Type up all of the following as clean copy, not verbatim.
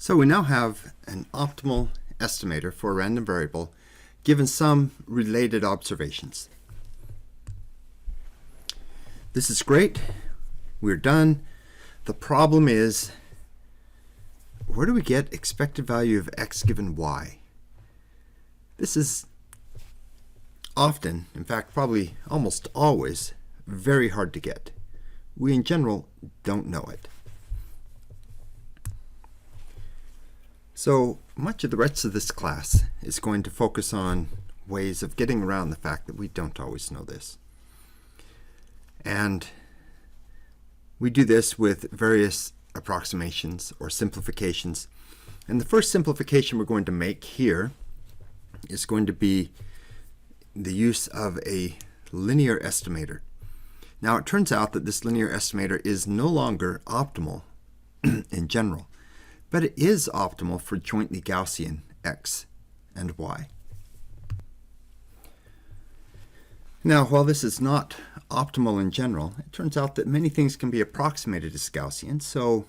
So we now have an optimal estimator for a random variable given some related observations. This is great. We're done. The problem is, where do we get expected value of x given y? This is often, in fact probably almost always, very hard to get. We in general don't know it. So much of the rest of this class is going to focus on ways of getting around the fact that we don't always know this. And we do this with various approximations or simplifications. And the first simplification we're going to make here is going to be the use of a linear estimator. Now it turns out that this linear estimator is no longer optimal in general, but it is optimal for jointly Gaussian x and y. Now, while this is not optimal in general, it turns out that many things can be approximated as Gaussian, so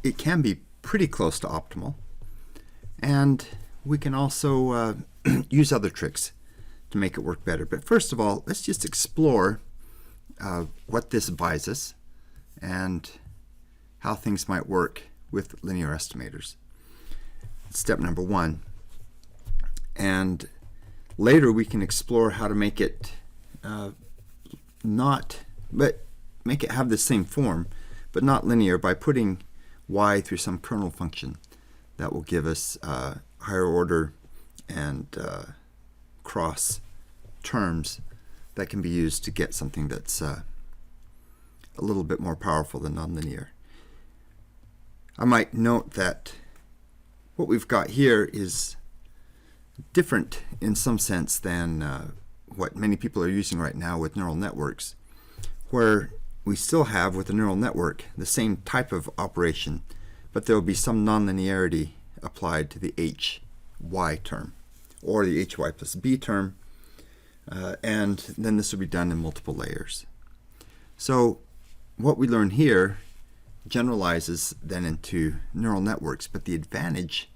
it can be pretty close to optimal. And we can also use other tricks to make it work better. But first of all, let's just explore what this buys us and how things might work with linear estimators. Step number one. And later we can explore how to make it make it have the same form, but not linear, by putting y through some kernel function that will give us higher order and cross terms that can be used to get something that's a little bit more powerful than nonlinear. I might note that what we've got here is different in some sense than what many people are using right now with neural networks, where we still have with a neural network the same type of operation, but there will be some nonlinearity applied to the hy term or the hy plus b term, and then this will be done in multiple layers. So what we learn here generalizes then into neural networks, but the advantage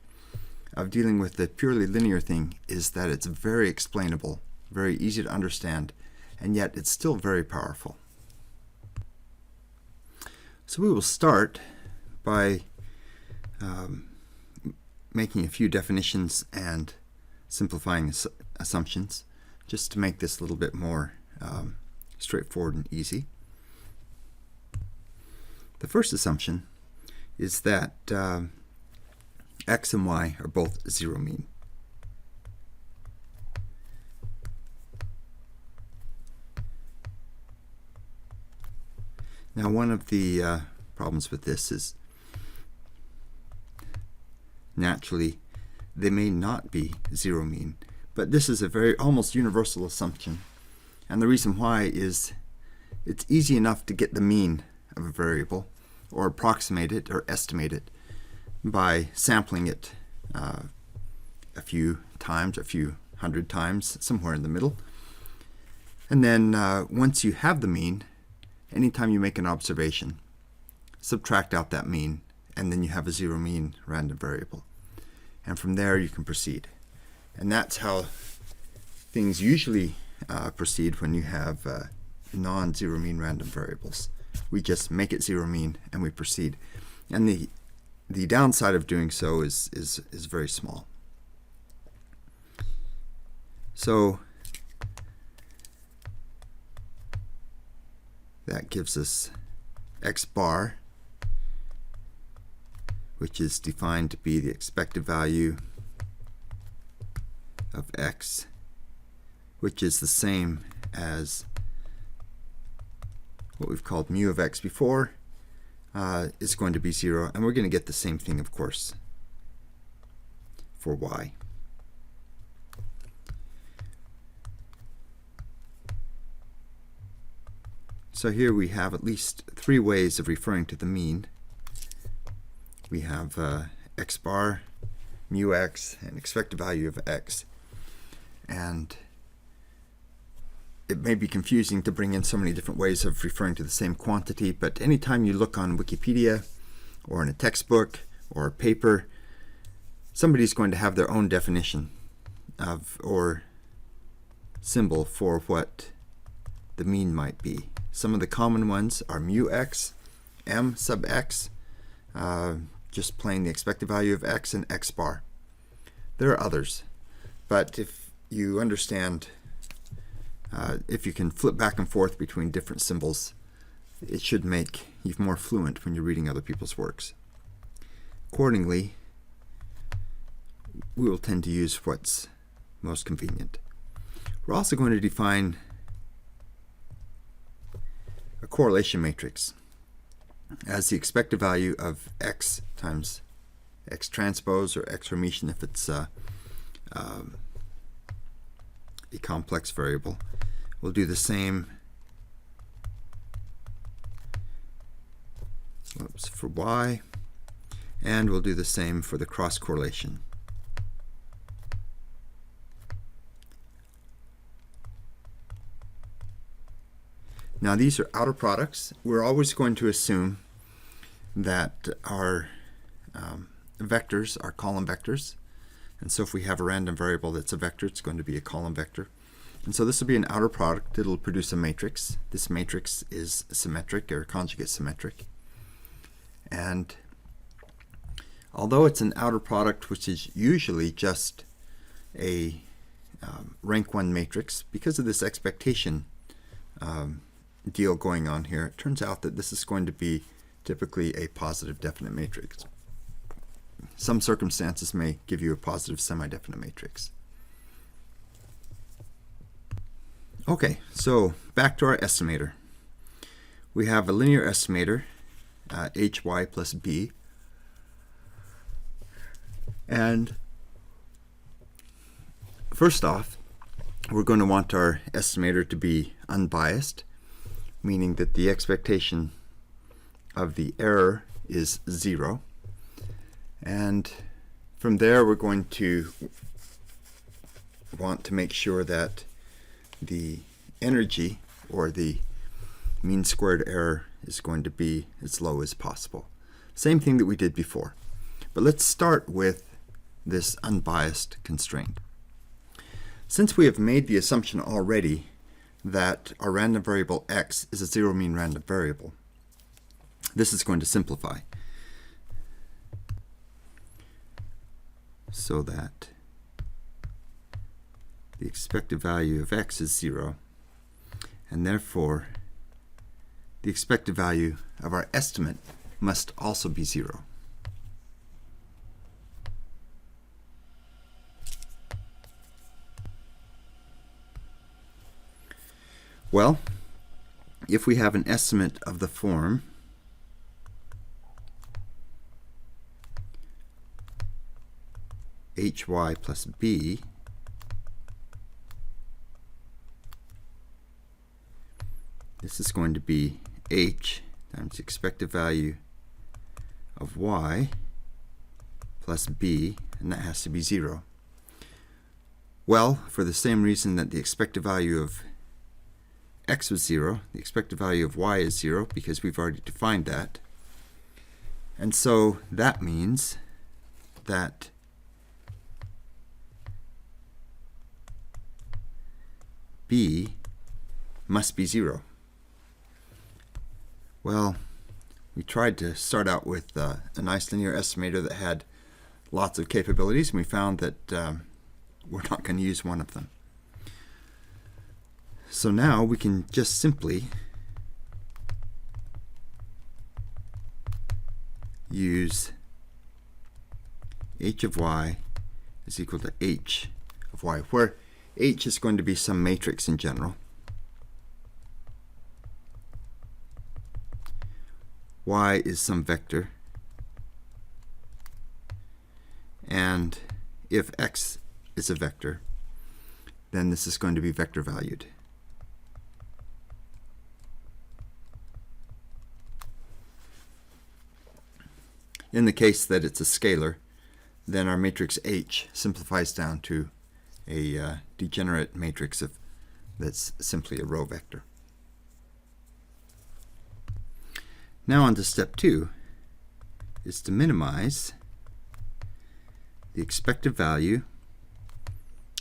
of dealing with the purely linear thing is that it's very explainable, very easy to understand, and yet it's still very powerful. So we will start by making a few definitions and simplifying assumptions, just to make this a little bit more straightforward and easy. The first assumption is that x and y are both zero mean. Now, one of the problems with this is naturally they may not be zero mean, but this is a very almost universal assumption, and the reason why is it's easy enough to get the mean of a variable or approximate it or estimate it by sampling it a few times, a few hundred times, somewhere in the middle. And then once you have the mean, anytime you make an observation, subtract out that mean, and then you have a zero mean random variable. And from there you can proceed. And that's how things usually proceed when you have non-zero mean random variables. We just make it zero mean and we proceed. And the downside of doing so is very small. So that gives us x bar, which is defined to be the expected value of x, which is the same as what we've called mu of x before, is going to be 0, and we're going to get the same thing, of course, for y. So here we have at least three ways of referring to the mean. We have x bar, mu x, and expected value of x. And it may be confusing to bring in so many different ways of referring to the same quantity, but anytime you look on Wikipedia or in a textbook or paper, somebody's going to have their own definition of or symbol for what the mean might be. Some of the common ones are mu x, m sub x, just plain the expected value of x, and x bar. There are others, but if you understand, if you can flip back and forth between different symbols, it should make you more fluent when you're reading other people's works. Accordingly, we will tend to use what's most convenient. We're also going to define a correlation matrix as the expected value of x times x transpose, or x Hermitian if it's a complex variable. We'll do the same for y, and we'll do the same for the cross correlation. Now these are outer products. We're always going to assume that our vectors are column vectors. And so if we have a random variable that's a vector, it's going to be a column vector. And so this will be an outer product. It'll produce a matrix. This matrix is symmetric or conjugate symmetric. And although it's an outer product, which is usually just a rank 1 matrix, because of this expectation deal going on here, it turns out that this is going to be typically a positive definite matrix. Some circumstances may give you a positive semi-definite matrix. Okay, so back to our estimator. We have a linear estimator, hy plus b, and first off, we're going to want our estimator to be unbiased, meaning that the expectation of the error is 0. And from there, we're going to want to make sure that the energy, or the mean squared error, is going to be as low as possible. Same thing that we did before. But let's start with this unbiased constraint. Since we have made the assumption already that our random variable x is a zero mean random variable, this is going to simplify so that the expected value of x is 0, and therefore the expected value of our estimate must also be 0. Well, if we have an estimate of the form hy plus b, this is going to be h times the expected value of y plus b, and that has to be 0. Well, for the same reason that the expected value of x was 0, the expected value of y is 0, because we've already defined that. And so that means that b must be 0. Well, we tried to start out with a nice linear estimator that had lots of capabilities, and we found that we're not going to use one of them. So now we can just simply use h of y is equal to h of y, where h is going to be some matrix in general. Y is some vector. And if x is a vector, then this is going to be vector valued. In the case that it's a scalar, then our matrix H simplifies down to a degenerate matrix that's simply a row vector. Now on to step 2, is to minimize the expected value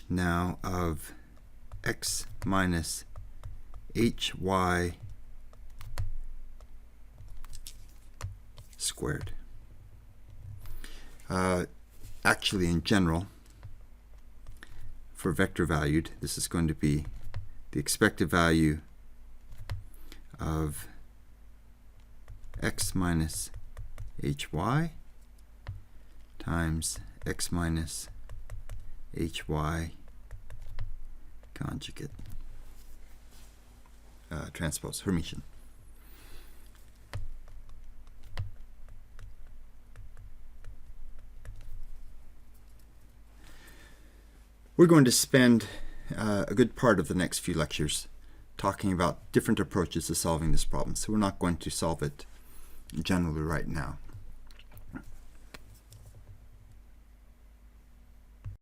now of x minus hy squared. Actually, in general, for vector valued, this is going to be the expected value of x minus hy times x minus hy conjugate transpose Hermitian. We're going to spend a good part of the next few lectures talking about different approaches to solving this problem, so we're not going to solve it generally right now.